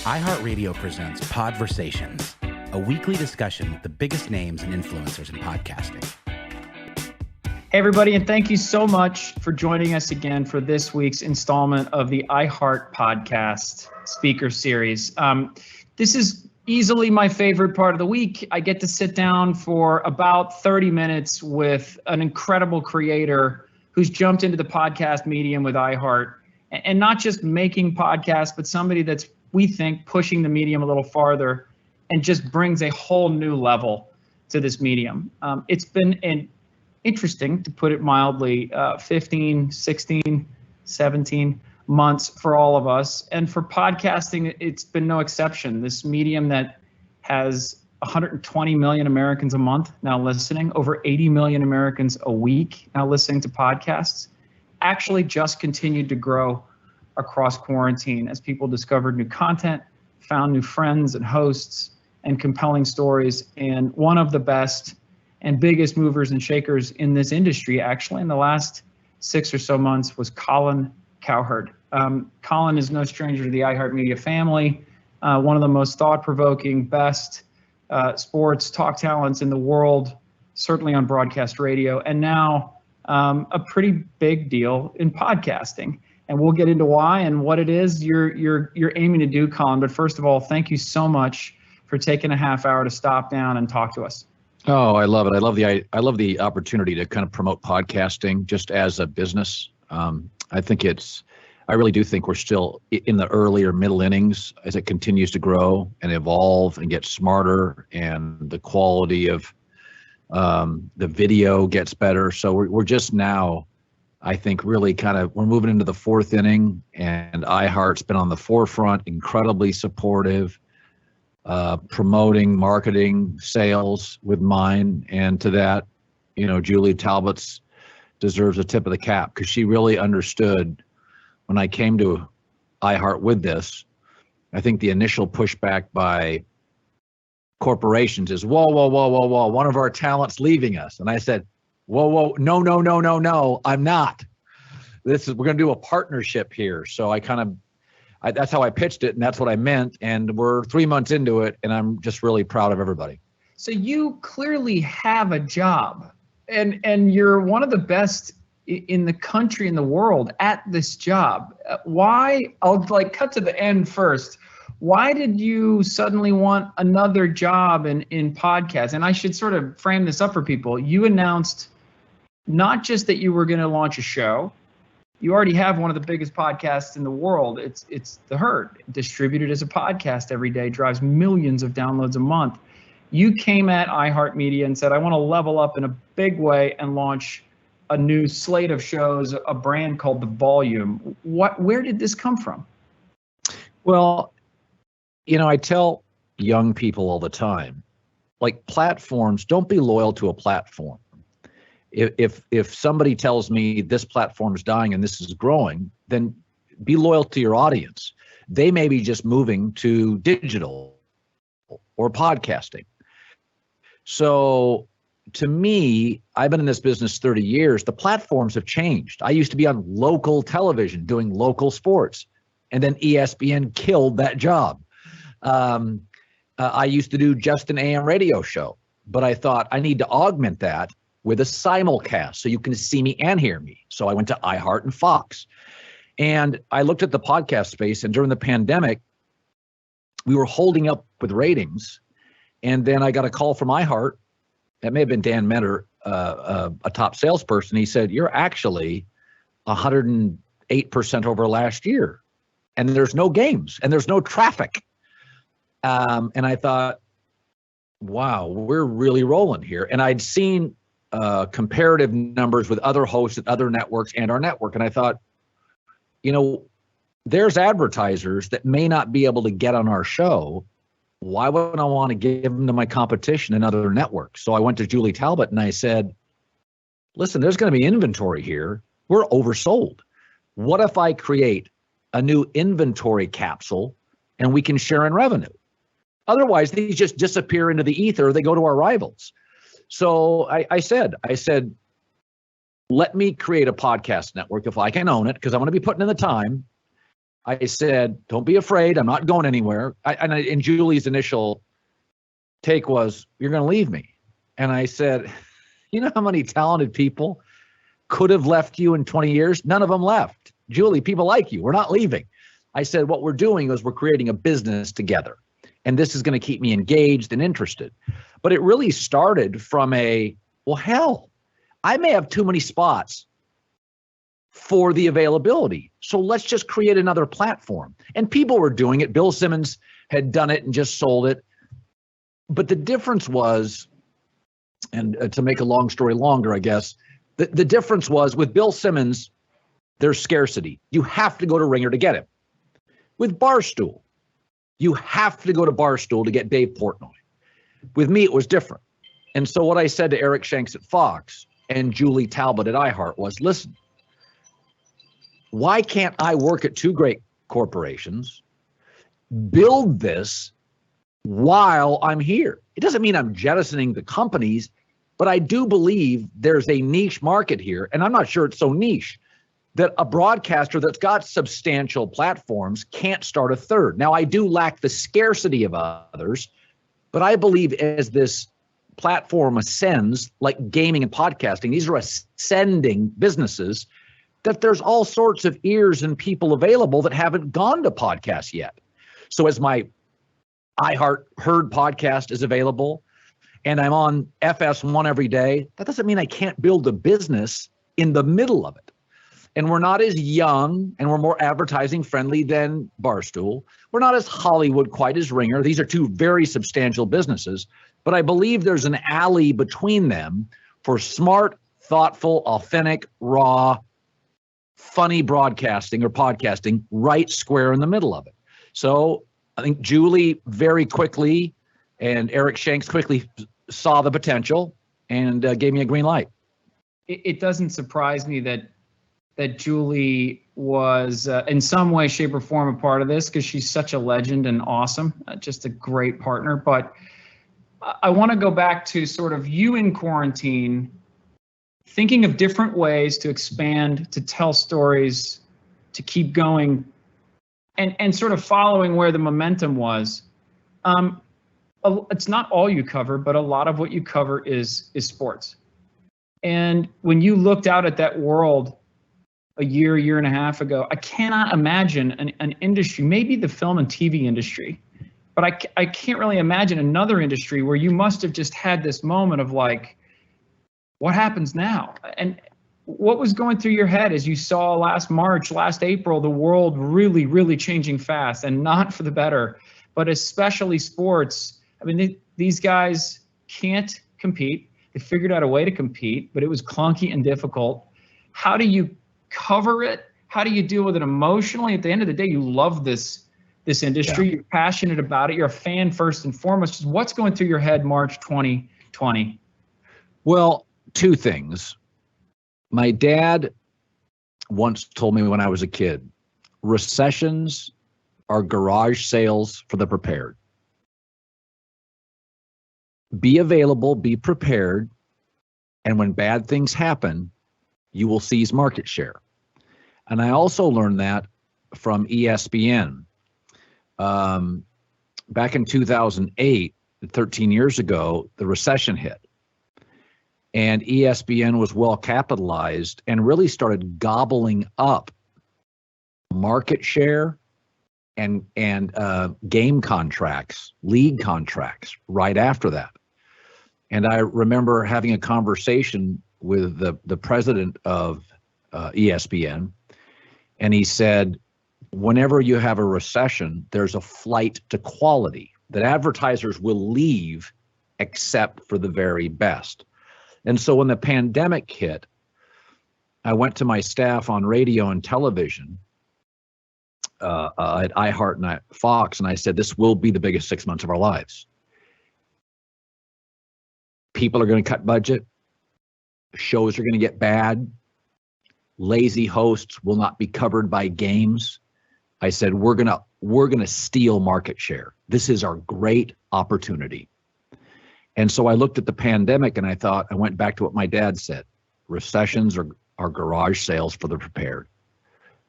iHeartRadio presents Podversations, a weekly discussion with the biggest names and influencers in podcasting. Hey, everybody, and thank you so much for joining us again for this week's installment of the iHeartPodcast speaker series. This is easily my favorite part of the week. I get to sit down for about 30 minutes with an incredible creator who's jumped into the podcast medium with iHeart, and not just making podcasts, but somebody that's, we think, pushing the medium a little farther and just brings a whole new level to this medium. It's been interesting, to put it mildly, 15, 16, 17 months for all of us. And for podcasting, it's been no exception. This medium that has 120 million Americans a month now listening, over 80 million Americans a week now listening to podcasts, actually just continued to grow across quarantine as people discovered new content, found new friends and hosts and compelling stories. And one of the best and biggest movers and shakers in this industry, actually in the last 6 or so months, was Colin Cowherd. Colin is no stranger to the iHeartMedia family, one of the most thought-provoking, best sports talk talents in the world, certainly on broadcast radio, and now a pretty big deal in podcasting. And we'll get into why and what it is you're aiming to do, Colin. But first of all, thank you so much for taking a half hour to stop down and talk to us. Oh, I love it. I love the opportunity to kind of promote podcasting just as a business. I really do think we're still in the earlier middle innings as it continues to grow and evolve and get smarter, and the quality of the video gets better. So we're just now, I think, really we're moving into the fourth inning, and iHeart's been on the forefront, incredibly supportive, promoting, marketing, sales with mine. And to that, Julie Talbot's deserves a tip of the cap, because she really understood when I came to iHeart with this. I think the initial pushback by corporations is, whoa, one of our talent's leaving us. And I said, whoa, no, I'm not. We're going to do a partnership here. So that's how I pitched it, and that's what I meant. And we're 3 months into it, and I'm just really proud of everybody. So you clearly have a job, and you're one of the best in the country, in the world, at this job. Why? I'll cut to the end first. Why did you suddenly want another job in podcasts? And I should sort of frame this up for people. You announced not just that you were going to launch a show. You already have one of the biggest podcasts in the world. It's The Herd, distributed as a podcast every day, drives millions of downloads a month. You came at iHeartMedia and said, I want to level up in a big way and launch a new slate of shows, a brand called The Volume. Where did this come from? Well, I tell young people all the time, platforms, don't be loyal to a platform. If somebody tells me this platform is dying and this is growing, then be loyal to your audience. They may be just moving to digital or podcasting. So to me, I've been in this business 30 years. The platforms have changed. I used to be on local television doing local sports, and then ESPN killed that job. I used to do just an AM radio show, but I thought I need to augment that with a simulcast so you can see me and hear me. So I went to iHeart and Fox. And I looked at the podcast space, and during the pandemic, we were holding up with ratings. And then I got a call from iHeart. That may have been Dan Metter, a top salesperson. He said, you're actually 108% over last year. And there's no games and there's no traffic. And I thought, wow, we're really rolling here. And I'd seen comparative numbers with other hosts at other networks and our network. And I thought, there's advertisers that may not be able to get on our show. Why would I want to give them to my competition and other networks? So I went to Julie Talbot and I said, listen, there's going to be inventory here. We're oversold. What if I create a new inventory capsule and we can share in revenue? Otherwise, these just disappear into the ether. They go to our rivals. So I said, let me create a podcast network if I can own it, because I'm going to be putting in the time. I said, don't be afraid. I'm not going anywhere. And Julie's initial take was, you're going to leave me. And I said, you know how many talented people could have left you in 20 years? None of them left. Julie, people like you. We're not leaving. I said, what we're doing is we're creating a business together. And this is going to keep me engaged and interested. But it really started from well, hell, I may have too many spots for the availability. So let's just create another platform. And people were doing it. Bill Simmons had done it and just sold it. But the difference was, and to make a long story longer, I guess, the difference was with Bill Simmons, there's scarcity. You have to go to Ringer to get him. With Barstool, you have to go to Barstool to get Dave Portnoy. With me, it was different. And so what I said to Eric Shanks at Fox and Julie Talbot at iHeart was, listen, why can't I work at two great corporations, build this while I'm here? It doesn't mean I'm jettisoning the companies, but I do believe there's a niche market here, and I'm not sure it's so niche that a broadcaster that's got substantial platforms can't start a third. Now, I do lack the scarcity of others, but I believe as this platform ascends, like gaming and podcasting, these are ascending businesses, that there's all sorts of ears and people available that haven't gone to podcasts yet. So as my iHeart Heard podcast is available and I'm on FS1 every day, that doesn't mean I can't build a business in the middle of it. And we're not as young and we're more advertising friendly than Barstool. We're not as Hollywood quite as Ringer. These are two very substantial businesses, but I believe there's an alley between them for smart, thoughtful, authentic, raw, funny broadcasting or podcasting right square in the middle of it. So I think Julie very quickly and Eric Shanks quickly saw the potential and gave me a green light. It doesn't surprise me that Julie was in some way, shape, or form a part of this, because she's such a legend and awesome, just a great partner. But I want to go back to sort of you in quarantine, thinking of different ways to expand, to tell stories, to keep going, and sort of following where the momentum was. It's not all you cover, but a lot of what you cover is sports. And when you looked out at that world a year and a half ago, I cannot imagine an industry, maybe the film and TV industry, but I can't really imagine another industry where you must have just had this moment of like, what happens now? And what was going through your head as you saw last March, last April, the world really, really changing fast, and not for the better, but especially sports? I mean, these guys can't compete. They figured out a way to compete, but it was clunky and difficult. How do you cover it? How do you deal with it emotionally? At the end of the day, you love this industry. Yeah. You're passionate about it. You're a fan first and foremost. What's going through your head March 2020? Well, two things. My dad once told me when I was a kid, recessions are garage sales for the prepared. Be available, be prepared, and when bad things happen, you will seize market share. And I also learned that from ESPN. Back in 2008, 13 years ago, the recession hit. And ESPN was well capitalized and really started gobbling up market share and game contracts, league contracts right after that. And I remember having a conversation with the president of ESPN, and he said, whenever you have a recession, there's a flight to quality, that advertisers will leave except for the very best. And so when the pandemic hit, I went to my staff on radio and television at iHeart and at Fox, and I said, this will be the biggest 6 months of our lives. People are going to cut budget. Shows are going to get bad. Lazy hosts will not be covered by games. I said, we're going to steal market share. This is our great opportunity. And so I looked at the pandemic and I went back to what my dad said. Recessions are garage sales for the prepared.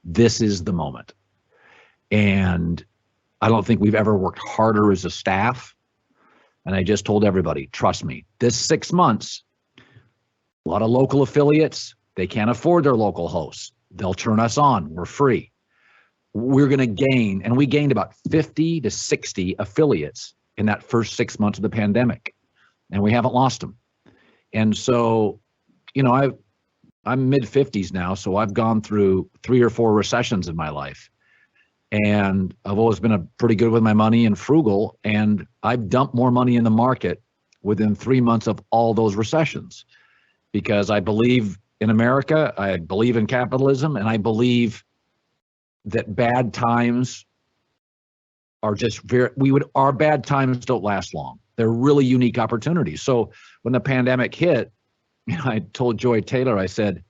This is the moment. And I don't think we've ever worked harder as a staff. And I just told everybody, trust me, this 6 months, a lot of local affiliates, they can't afford their local hosts. They'll turn us on. We're free. We're going to gain, and we gained about 50 to 60 affiliates in that first 6 months of the pandemic, and we haven't lost them. And so, I'm mid-50s now, so I've gone through 3 or 4 recessions in my life. And I've always been pretty good with my money and frugal, and I've dumped more money in the market within 3 months of all those recessions because I believe in America, I believe in capitalism, and I believe that bad times are just our bad times don't last long. They're really unique opportunities. So when the pandemic hit, I told Joy Taylor, I said,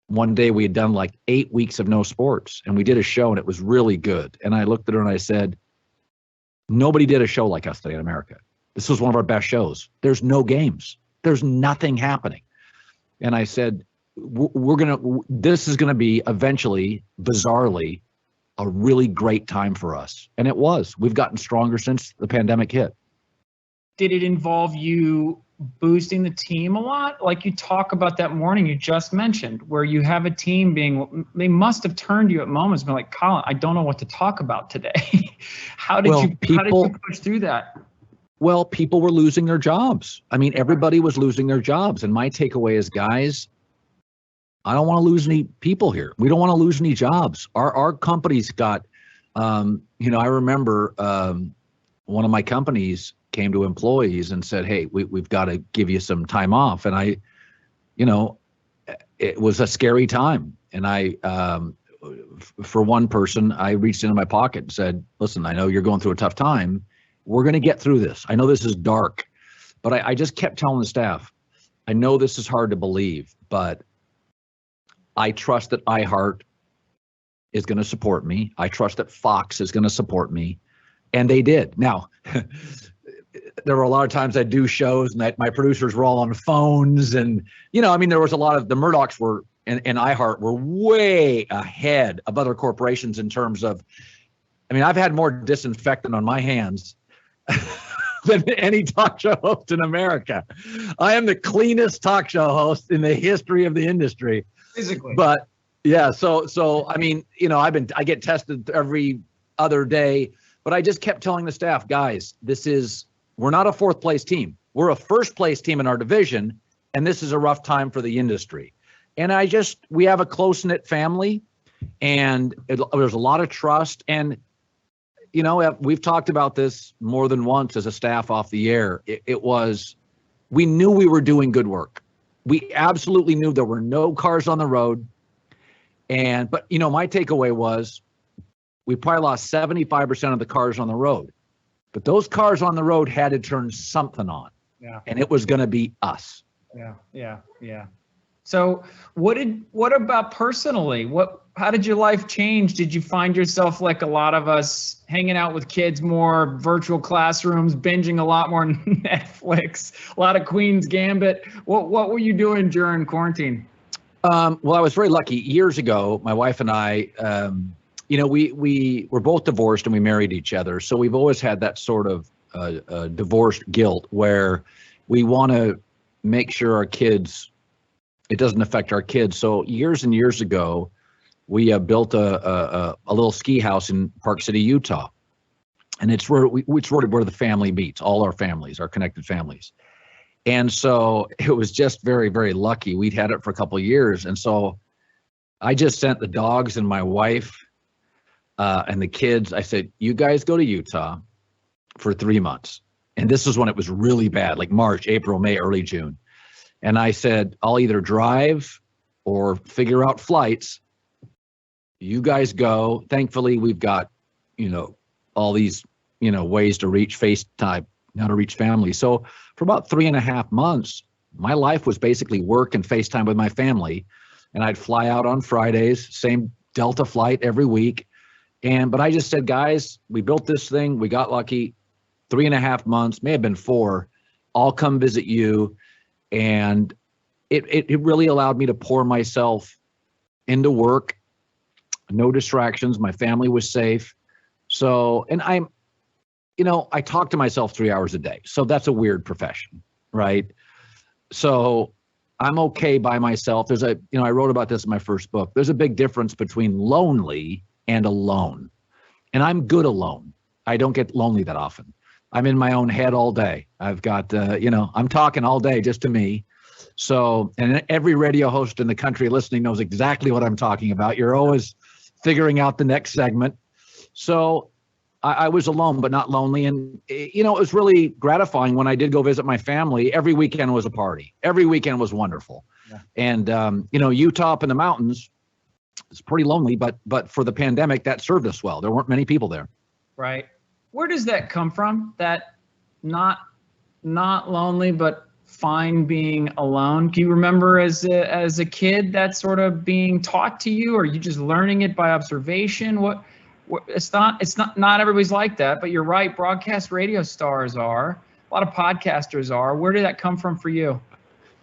one day we had done like 8 weeks of no sports, and we did a show and it was really good. And I looked at her and I said, nobody did a show like us today in America. This was one of our best shows. There's no games. There's nothing happening. And I said, this is going to be eventually, bizarrely, a really great time for us. And it was. We've gotten stronger since the pandemic hit. Did it involve you boosting the team a lot? Like you talk about that morning you just mentioned, where you have a team they must have turned you at moments, been like, Colin, I don't know what to talk about today. How did you push through that? Well, people were losing their jobs. I mean, everybody was losing their jobs. And my takeaway is, guys, I don't want to lose any people here. We don't want to lose any jobs. Our company's got, I remember one of my companies came to employees and said, hey, we've got to give you some time off. And it was a scary time. And for one person, I reached into my pocket and said, listen, I know you're going through a tough time. We're going to get through this. I know this is dark, but I just kept telling the staff, I know this is hard to believe, but I trust that iHeart is going to support me. I trust that Fox is going to support me. And they did. Now, there were a lot of times I'd do shows and that my producers were all on phones. And, there was a lot of the Murdochs and iHeart were way ahead of other corporations in terms of, I've had more disinfectant on my hands than any talk show host in America. I am the cleanest talk show host in the history of the industry. Physically. But yeah, so I get tested every other day, but I just kept telling the staff, guys, we're not a 4th place team. We're a 1st place team in our division, and this is a rough time for the industry. And we have a close-knit family, and there's a lot of trust. And we've talked about this more than once as a staff off the air. We knew we were doing good work. We absolutely knew there were no cars on the road. But my takeaway was we probably lost 75% of the cars on the road. But those cars on the road had to turn something on. Yeah. And it was going to be us. Yeah. So what about personally? How did your life change? Did you find yourself like a lot of us hanging out with kids more, virtual classrooms, binging a lot more Netflix, a lot of Queen's Gambit? What were you doing during quarantine? Well, I was very lucky. Years ago, my wife and I, we were both divorced and we married each other. So we've always had that sort of divorced guilt where we want to make sure it doesn't affect our kids. So years and years ago, we built a little ski house in Park City, Utah. And it's where the family meets, all our families, our connected families. And so it was just very, very lucky. We'd had it for a couple of years. And so I just sent the dogs and my wife and the kids. I said, you guys go to Utah for 3 months. And this was when it was really bad, like March, April, May, early June. And I said, I'll either drive or figure out flights. You guys go. Thankfully, we've got, all these, ways to reach FaceTime, how to reach family. So for about 3.5 months, my life was basically work and FaceTime with my family. And I'd fly out on Fridays, same Delta flight every week. But I just said, guys, we built this thing. We got lucky. 3.5 months, may have been 4. I'll come visit you. And it really allowed me to pour myself into work. no distractions. My family was safe. So, and I talk to myself 3 hours a day. So that's a weird profession, right? So I'm okay by myself. I wrote about this in my first book. There's a big difference between lonely and alone. And I'm good alone. I don't get lonely that often. I'm in my own head all day. I've got, I'm talking all day just to me. So, and every radio host in the country listening knows exactly what I'm talking about. You're always figuring out the next segment. So I was alone, but not lonely. And, it was really gratifying when I did go visit my family. Every weekend was a party. Every weekend was wonderful. Yeah. And, Utah up in the mountains, it's pretty lonely, but for the pandemic, that served us well. There weren't many people there. Right. Where does that come from? That not lonely, but fine being alone? Do you remember as a kid that sort of being taught to you, or are you just learning it by observation? What it's not everybody's like that, but you're right. Broadcast radio stars are. A lot of podcasters are. Where did that come from for you?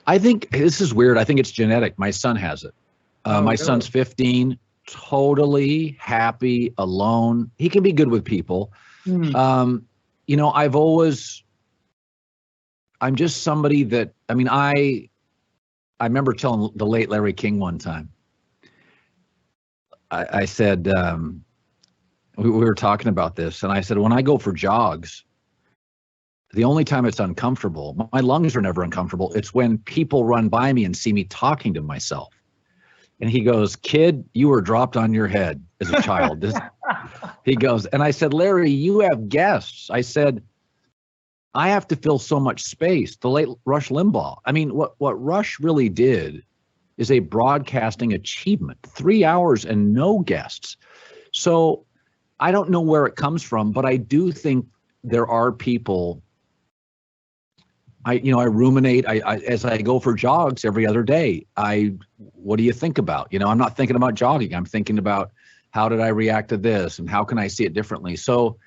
I think this is weird. I think it's genetic. My son has it. My really? Son's 15, totally happy, alone. He can be good with people. I'm just somebody that, I remember telling the late Larry King one time, I said, we were talking about this, and I said, when I go for jogs, the only time it's uncomfortable, my lungs are never uncomfortable. It's when people run by me and see me talking to myself. And he goes, kid, you were dropped on your head as a child. He goes, and I said, Larry, you have guests. I said, I have to fill so much space. The late Rush Limbaugh. What Rush really did is a broadcasting achievement, 3 hours and no guests. So I don't know where it comes from, but I do think there are people. I ruminate. As I go for jogs every other day, what do you think about? I'm not thinking about jogging. I'm thinking about how did I react to this and how can I see it differently? So,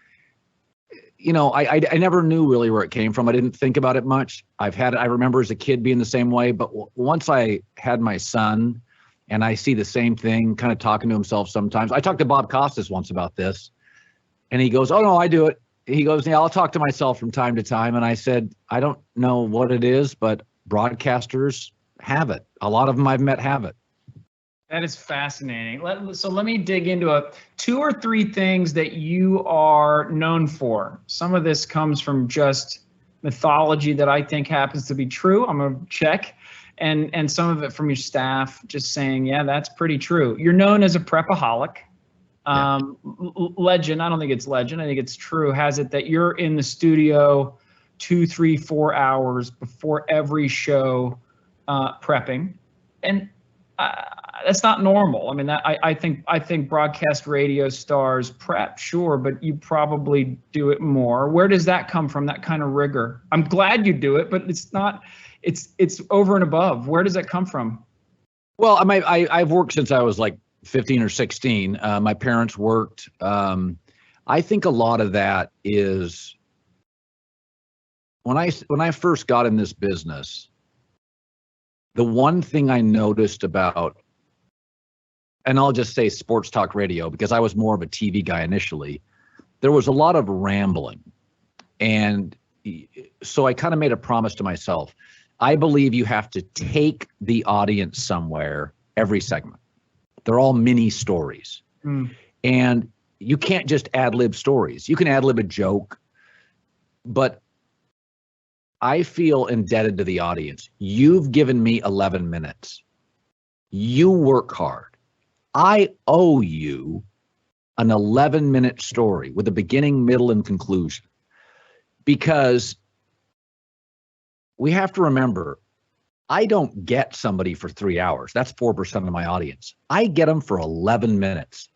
I never knew really where it came from. I didn't think about it much. I remember as a kid being the same way, but once I had my son and I see the same thing, kind of talking to himself sometimes. I talked to Bob Costas once about this, and he goes, oh no, I do it. He goes, yeah, I'll talk to myself from time to time. And I said, I don't know what it is, but broadcasters have it. A lot of them I've met have it. That is fascinating. So let me dig into 2 or 3 things that you are known for. Some of this comes from just mythology that I think happens to be true. I'm going to check. And some of it from your staff just saying, yeah, that's pretty true. You're known as a prepaholic. Legend, I don't think it's legend, I think it's true, has it that you're in the studio 2, 3, 4 hours before every show prepping. And that's not normal. I think broadcast radio stars prep, sure, but you probably do it more. Where does that come from, that kind of rigor? I'm glad you do it, but it's not, it's over and above. Where does that come from? Well, I've worked since I was like 15 or 16. My parents worked. I think a lot of that is when I first got in this business, the one thing I noticed about, and I'll just say sports talk radio because I was more of a TV guy initially, there was a lot of rambling. And so I kind of made a promise to myself. I believe you have to take the audience somewhere every segment. They're all mini stories. And you can't just ad-lib stories. You can ad-lib a joke, but I feel indebted to the audience. You've given me 11 minutes. You work hard. I owe you an 11-minute story with a beginning, middle, and conclusion. Because we have to remember, I don't get somebody for 3 hours. That's 4% of my audience. I get them for 11 minutes.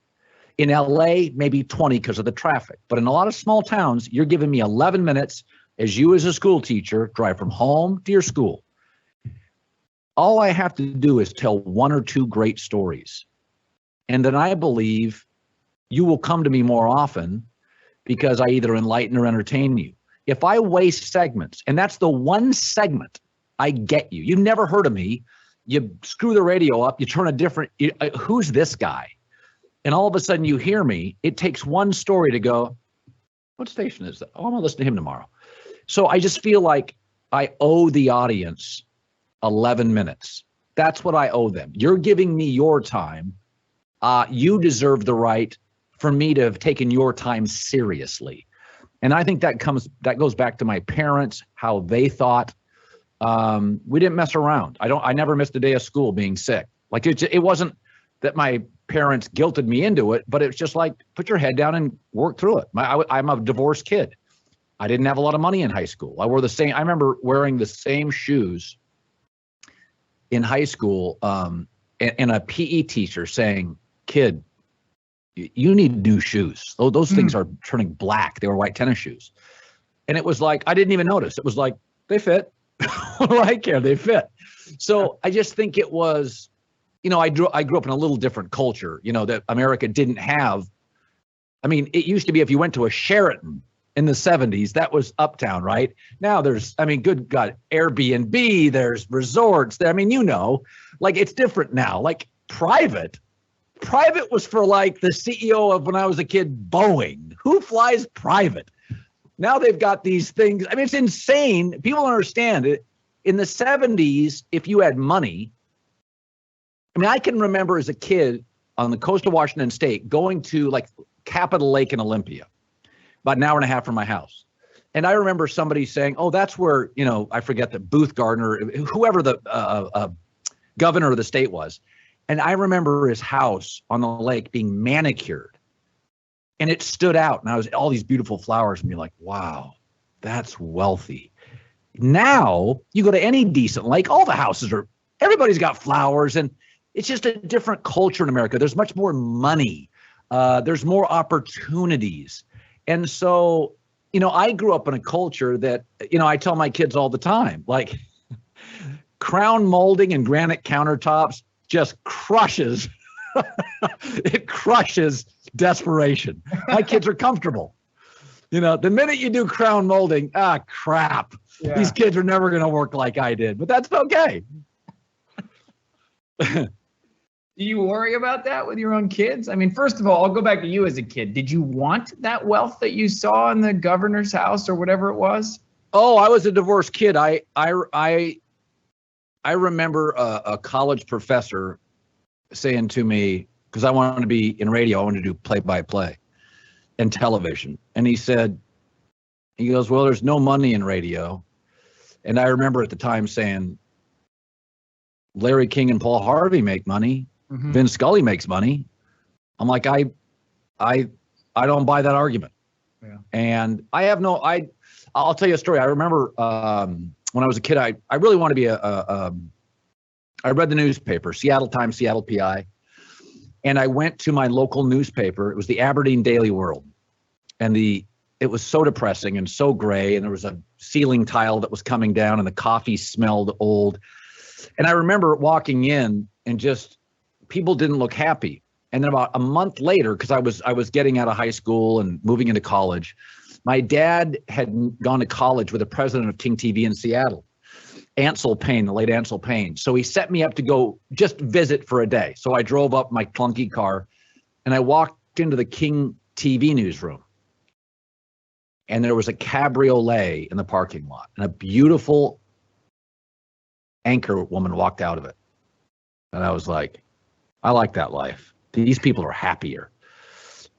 In LA, maybe 20 because of the traffic. But in a lot of small towns, you're giving me 11 minutes as you as a school teacher drive from home to your school. All I have to do is tell 1 or 2 great stories. And then I believe you will come to me more often because I either enlighten or entertain you. If I waste segments, and that's the one segment I get you. You've never heard of me. You screw the radio up. You turn a different, who's this guy? and all of a sudden you hear me, it takes one story to go, what station is that? Oh, I'm going to listen to him tomorrow. So I just feel like I owe the audience 11 minutes. That's what I owe them. You're giving me your time. You deserve the right for me to have taken your time seriously. And I think that goes back to my parents, how they thought. We didn't mess around. I never missed a day of school being sick. Like it wasn't that my parents guilted me into it, but it's just like, put your head down and work through it. I'm a divorced kid. I didn't have a lot of money in high school. I remember wearing the same shoes in high school, and a PE teacher saying, kid, you need new shoes. Those things are turning black. They were white tennis shoes. And it was like, I didn't even notice. It was like, they fit. What do I care? They fit. So I just think it was, I grew up in a little different culture, that America didn't have. I mean, it used to be if you went to a Sheraton in the 70s, that was uptown, right? Now there's, good God, Airbnb, there's resorts there. Like it's different now. Like private was for like the CEO of, when I was a kid, Boeing. Who flies private? Now they've got these things. It's insane. People don't understand it. In the 70s, if you had money, I can remember as a kid on the coast of Washington State going to like Capitol Lake in Olympia, about an hour and a half from my house. And I remember somebody saying, oh, that's where, I forget that Booth Gardner, whoever the governor of the state was. And I remember his house on the lake being manicured. And it stood out. And I was all these beautiful flowers, and you're like, wow, that's wealthy. Now you go to any decent lake, all the houses everybody's got flowers, and it's just a different culture in America. There's much more money. There's more opportunities. And so, I grew up in a culture that, I tell my kids all the time, like crown molding and granite countertops just crushes. It crushes desperation. My kids are comfortable. The minute you do crown molding, crap. Yeah. These kids are never going to work like I did, but that's okay. Do you worry about that with your own kids? First of all, I'll go back to you as a kid. Did you want that wealth that you saw in the governor's house or whatever it was? Oh, I was a divorced kid. I remember a college professor saying to me, because I wanted to be in radio, I wanted to do play-by-play and television. And he goes, well, there's no money in radio. And I remember at the time saying, Larry King and Paul Harvey make money. Mm-hmm. Vin Scully makes money. I'm like, I don't buy that argument. Yeah. And I'll tell you a story. I remember when I was a kid, I really wanted to be I read the newspaper, Seattle Times, Seattle PI. And I went to my local newspaper. It was the Aberdeen Daily World. And it was so depressing and so gray. And there was a ceiling tile that was coming down, and the coffee smelled old. And I remember walking in, and just people didn't look happy. And then about a month later, because I was getting out of high school and moving into college, my dad had gone to college with the president of King TV in Seattle, Ansel Payne, the late Ansel Payne. So he set me up to go just visit for a day. So I drove up my clunky car, and I walked into the King TV newsroom. And there was a cabriolet in the parking lot, and a beautiful anchor woman walked out of it. And I was like, I like that life. These people are happier.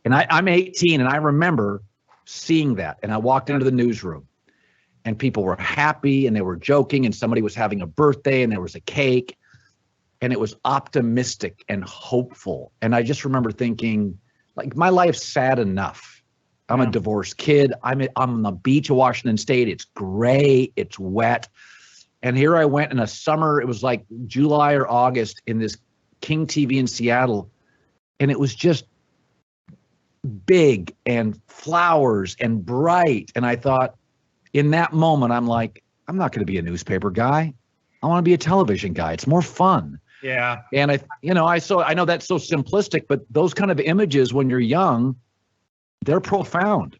And I'm 18, and I remember seeing that. And I walked into the newsroom, and people were happy, and they were joking, and somebody was having a birthday, and there was a cake, and it was optimistic and hopeful. And I just remember thinking, like, my life's sad enough. I'm a divorced kid. I'm on the beach of Washington State. It's gray. It's wet. And here I went in a summer. It was like July or August in this King TV in Seattle. And it was just big and flowers and bright. And I thought, in that moment, I'm like, I'm not going to be a newspaper guy. I want to be a television guy. It's more fun. Yeah. And I know that's so simplistic, but those kind of images when you're young, they're profound.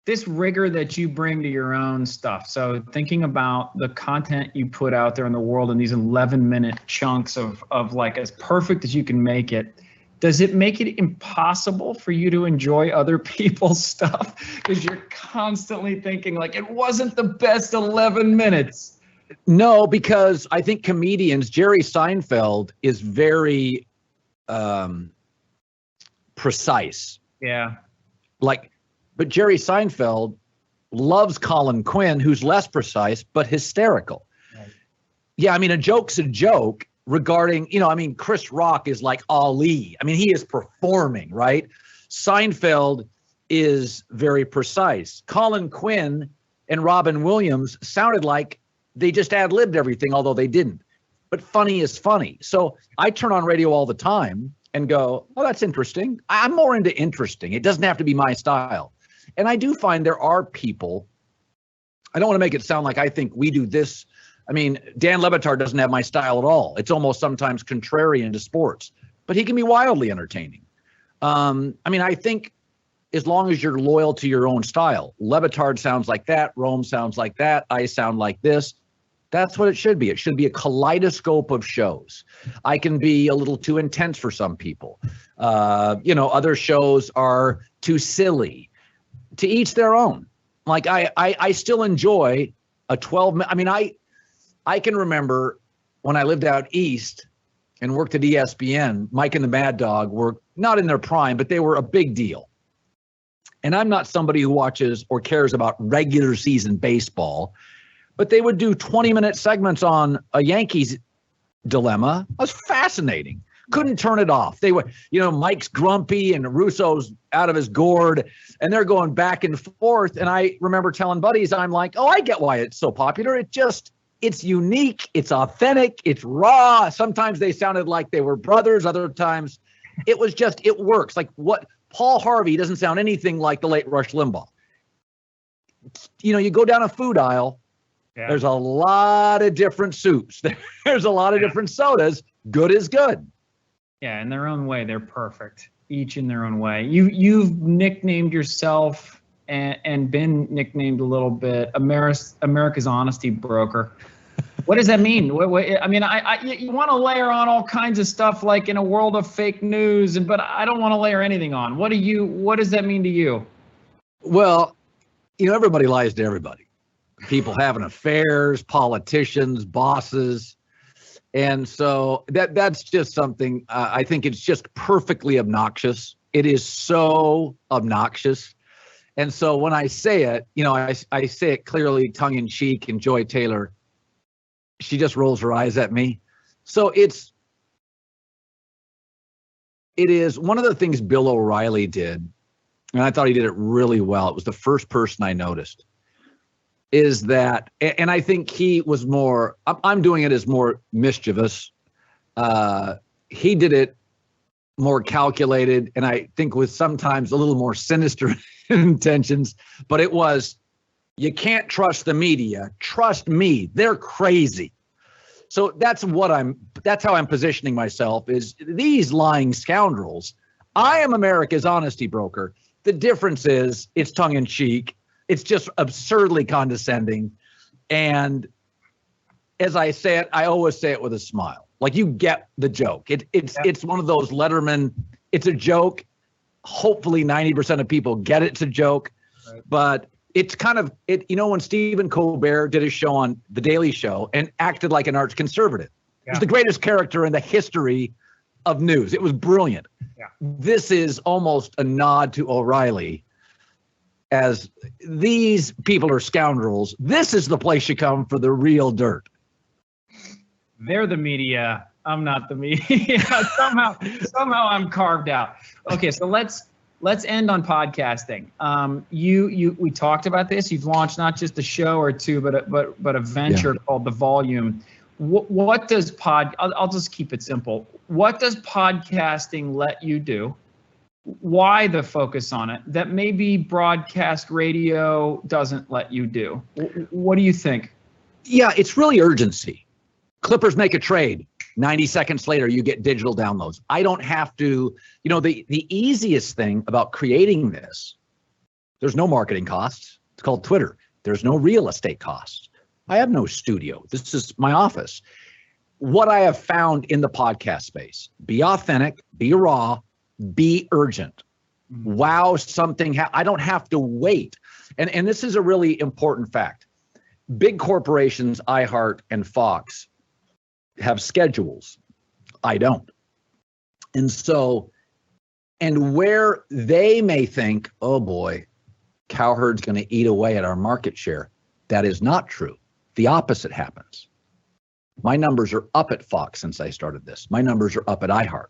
This rigor that you bring to your own stuff. So thinking about the content you put out there in the world in these 11-minute chunks of like as perfect as you can make it, does it make it impossible for you to enjoy other people's stuff? Because you're constantly thinking like, it wasn't the best 11 minutes. No, because I think comedians, Jerry Seinfeld is very precise. Yeah. But Jerry Seinfeld loves Colin Quinn, who's less precise, but hysterical. Right. Yeah, I mean, a joke's a joke regarding, Chris Rock is like Ali. I mean, he is performing, right? Seinfeld is very precise. Colin Quinn and Robin Williams sounded like they just ad-libbed everything, although they didn't. But funny is funny. So I turn on radio all the time and go, oh, that's interesting. I'm more into interesting. It doesn't have to be my style. And I do find there are people, I don't want to make it sound like I think we do this. I mean, Dan Le Batard doesn't have my style at all. It's almost sometimes contrarian to sports, but he can be wildly entertaining. I think as long as you're loyal to your own style, Le Batard sounds like that, Rome sounds like that, I sound like this. That's what it should be. It should be a kaleidoscope of shows. I can be a little too intense for some people. Other shows are too silly. To each their own. Like I still enjoy a 12-minute. I can remember when I lived out east and worked at ESPN, Mike and the Mad Dog were not in their prime, but they were a big deal. And I'm not somebody who watches or cares about regular season baseball, but they would do 20-minute segments on a Yankees dilemma. It was fascinating. Couldn't turn it off. They were, Mike's grumpy and Russo's out of his gourd, and they're going back and forth. And I remember telling buddies, I'm like, oh, I get why it's so popular. It's unique. It's authentic. It's raw. Sometimes they sounded like they were brothers. Other times it works. Like what Paul Harvey doesn't sound anything like the late Rush Limbaugh. You go down a food aisle. Yeah. There's a lot of different soups. There's a lot of different sodas. Good is good. Yeah, in their own way, they're perfect. Each in their own way. You've nicknamed yourself and been nicknamed a little bit America's honesty broker. What does that mean? You want to layer on all kinds of stuff like in a world of fake news, but I don't want to layer anything on. What does that mean to you? Well, everybody lies to everybody. People having affairs, politicians, bosses. And so that's just something, I think it's just perfectly obnoxious. It is so obnoxious. And so when I say it, I say it clearly, tongue in cheek, and Joy Taylor, she just rolls her eyes at me. So it is one of the things Bill O'Reilly did, and I thought he did it really well. It was the first person I noticed. Is that, and I think he was more, I'm doing it as more mischievous. He did it more calculated, and I think with sometimes a little more sinister intentions, but it was, you can't trust the media. Trust me, they're crazy. So that's how I'm positioning myself, is these lying scoundrels. I am America's honesty broker. The difference is it's tongue in cheek. It's just absurdly condescending. And as I say it, I always say it with a smile. Like, you get the joke. It's one of those Letterman, it's a joke. Hopefully 90% of people get it's a joke. Right. But it's kind of, when Stephen Colbert did his show on The Daily Show and acted like an arch conservative. Yeah. He was the greatest character in the history of news. It was brilliant. Yeah. This is almost a nod to O'Reilly. As these people are scoundrels, this is the place you come for the real dirt. They're the media. I'm not the media. somehow I'm carved out. Okay, so let's end on podcasting. We talked about this. You've launched not just a show or two, but a venture called The Volume. What does I'll just keep it simple. What does podcasting let you do? Why the focus on it that maybe broadcast radio doesn't let you do? What do you think? Yeah, it's really urgency. Clippers make a trade. 90 seconds later, you get digital downloads. I don't have to, the easiest thing about creating this, there's no marketing costs. It's called Twitter. There's no real estate costs. I have no studio. This is my office. What I have found in the podcast space, be authentic, be raw, be urgent. Wow, something, I don't have to wait. And this is a really important fact. Big corporations, iHeart and Fox, have schedules. I don't. And so, and where they may think, oh boy, Cowherd's going to eat away at our market share, that is not true. The opposite happens. My numbers are up at Fox since I started this. My numbers are up at iHeart.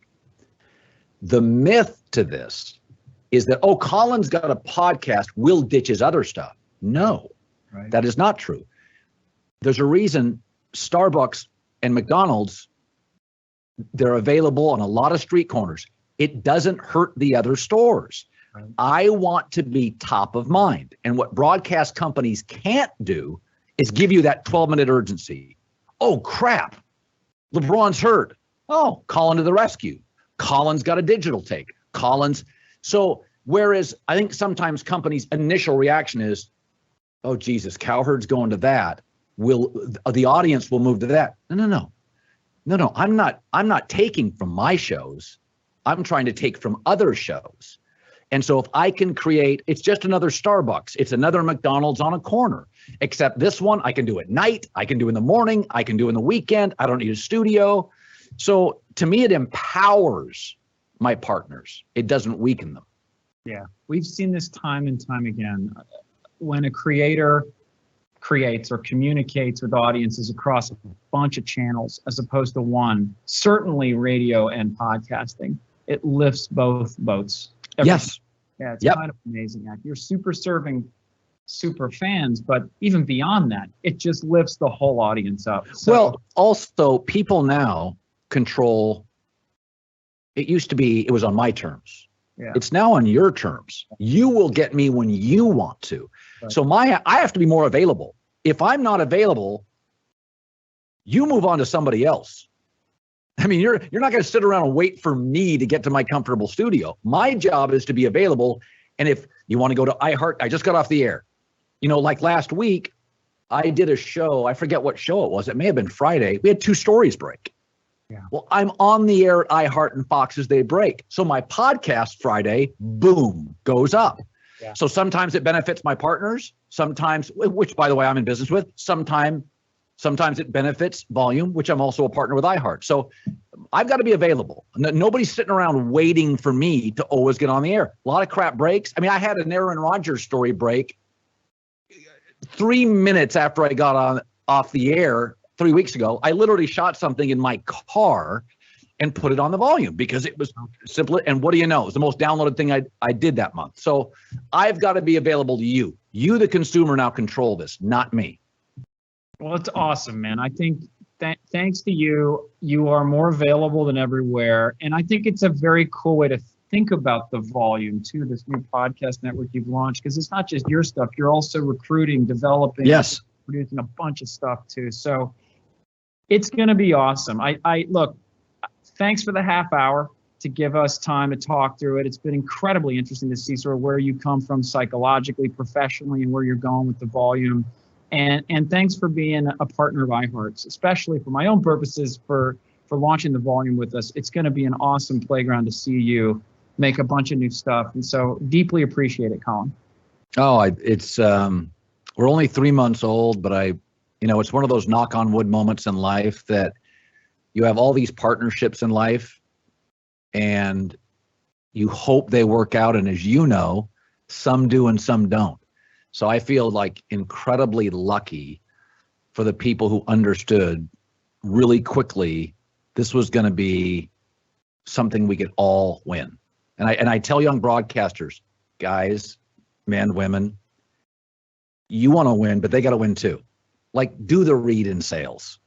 The myth to this is that, oh, Colin's got a podcast, we'll ditch his other stuff. No, right. That is not true. There's a reason Starbucks and McDonald's, they're available on a lot of street corners. It doesn't hurt the other stores. Right. I want to be top of mind. And what broadcast companies can't do is give you that 12-minute urgency. Oh, crap. LeBron's hurt. Oh, Colin to the rescue. Colin's got a digital take. So whereas I think sometimes companies' initial reaction is, oh, Jesus, Cowherd's going to that. The audience will move to that. No. I'm not taking from my shows. I'm trying to take from other shows. And so if I can create, it's just another Starbucks. It's another McDonald's on a corner, except this one I can do at night. I can do in the morning. I can do in the weekend. I don't need a studio. So to me, it empowers my partners. It doesn't weaken them. Yeah, we've seen this time and time again. When a creator creates or communicates with audiences across a bunch of channels as opposed to one, certainly radio and podcasting, it lifts both boats. Yes. Yeah, it's kind of amazing. You're super serving super fans, but even beyond that, it just lifts the whole audience up. So, well, also people now control, it used to be, it was on my terms. Yeah. It's now on your terms. You will get me when you want to. Right. So I have to be more available. If I'm not available, you move on to somebody else. I mean, you're not going to sit around and wait for me to get to my comfortable studio. My job is to be available. And if you want to go to iHeart, I just got off the air. You know, like last week, I did a show. I forget what show it was. It may have been Friday. We had 2 stories break. Yeah. Well, I'm on the air at iHeart and Fox as they break. So my podcast Friday, boom, goes up. Yeah. So sometimes it benefits my partners. Sometimes, which by the way, I'm in business with. Sometimes it benefits volume, which I'm also a partner with iHeart. So I've got to be available. Nobody's sitting around waiting for me to always get on the air. A lot of crap breaks. I mean, I had an Aaron Rodgers story break 3 minutes after I got off the air 3 weeks ago. I literally shot something in my car and put it on the volume because it was simple. And what do you know? It was the most downloaded thing I did that month. So I've got to be available to you. You, the consumer, now control this, not me. Well, it's awesome, man. I think thanks to you, you are more available than everywhere. And I think it's a very cool way to think about the volume too, this new podcast network you've launched, because it's not just your stuff. You're also recruiting, developing, yes, producing a bunch of stuff too. So it's going to be awesome. I look, thanks for the half hour to give us time to talk through it. It's been incredibly interesting to see sort of where you come from psychologically, professionally, and where you're going with the volume. And thanks for being a partner of iHeart's, especially for my own purposes, for launching the volume with us. It's going to be an awesome playground to see you make a bunch of new stuff. And so deeply appreciate it, Colin. Oh, it's we're only 3 months old, but it's one of those knock on wood moments in life that you have all these partnerships in life and you hope they work out. And as you know, some do and some don't. So I feel like incredibly lucky for the people who understood really quickly this was going to be something we could all win. And I tell young broadcasters, guys, men, women, you want to win, but they got to win too. Like, do the read in sales.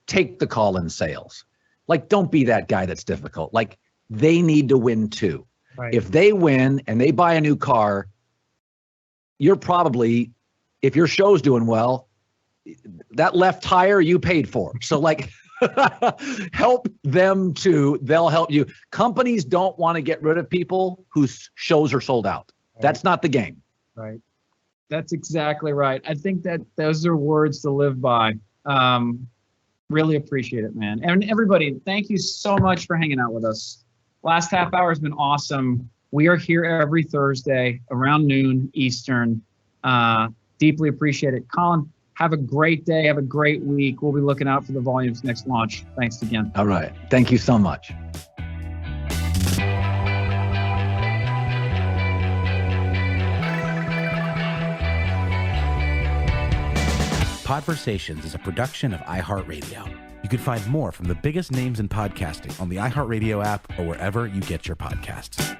Take the call in sales. Like, don't be that guy that's difficult. Like, they need to win too. Right. If they win and they buy a new car, you're probably, if your show's doing well, that left tire you paid for. So like, help them too. They'll help you. Companies don't want to get rid of people whose shows are sold out. Right. That's not the game. Right. That's exactly right. I think that those are words to live by. Really appreciate it, man. And everybody, thank you so much for hanging out with us. Last half hour has been awesome. We are here every Thursday around noon Eastern. Deeply appreciate it. Colin, have a great day. Have a great week. We'll be looking out for the volume's next launch. Thanks again. All right. Thank you so much. Podversations is a production of iHeartRadio. You can find more from the biggest names in podcasting on the iHeartRadio app or wherever you get your podcasts.